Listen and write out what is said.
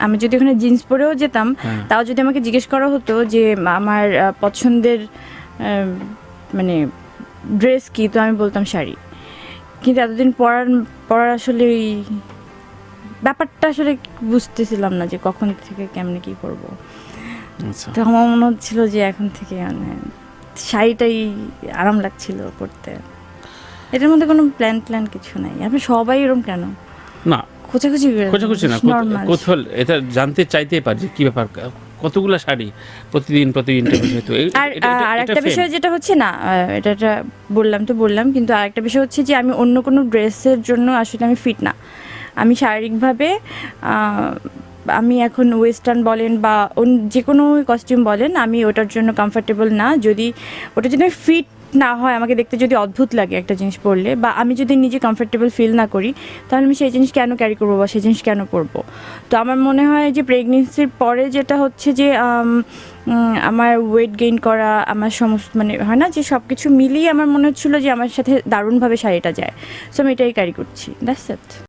আমি যদি ওখানে জিন্স পরেও যেতাম তাও যদি আমাকে জিজ্ঞেস করা হতো যে আমার পছন্দের মানে ড্রেস কি, তো আমি বলতাম শাড়ি। কিন্তু এতদিন পরার আসলে ওই ব্যাপারটা আসলে বুঝতেছিলাম না যে কখন থেকে কেমনে কি করবো। তো আমার মনে হচ্ছিল যে এখন থেকে মানে শাড়িটাই আরাম লাগছিল পরতে। এটার মধ্যে কোনো প্ল্যান কিছু নাই। আপনি সবাই এরকম কেন? না খোঁজাখুঁজি না, কোথাও এটা জানতে চাইতেই পারি যে কি ব্যাপার, কতগুলো শাড়ি প্রতিদিন হয়তো। আর একটা বিষয় যেটা হচ্ছে না, এটা বললাম কিন্তু আরেকটা বিষয় হচ্ছে যে আমি অন্য কোনো ড্রেসের জন্য আসলে আমি ফিট না। আমি শারীরিকভাবে আমি এখন ওয়েস্টার্ন বলেন বা যে কোনো কস্টিউম বলেন, আমি ওটার জন্য কমফোর্টেবল না। যদি ওটা যদি ফিট না হয়, আমাকে দেখতে যদি অদ্ভুত লাগে একটা জিনিস পরলে, বা আমি যদি নিজে কমফোর্টেবল ফিল না করি, তাহলে আমি সেই জিনিস কেন ক্যারি করবো বা সেই জিনিস কেন পরবো? তো আমার মনে হয় যে প্রেগনেন্সির পরে যেটা হচ্ছে যে আমার ওয়েট গেইন করা, আমার সমস্ত মানে হয় না যে সব কিছু মিলিয়ে আমার মনে হচ্ছিলো যে আমার সাথে দারুণভাবে শাড়িটা যায়। সো আমি এটাই ক্যারি করছি, দ্যাটস ইট।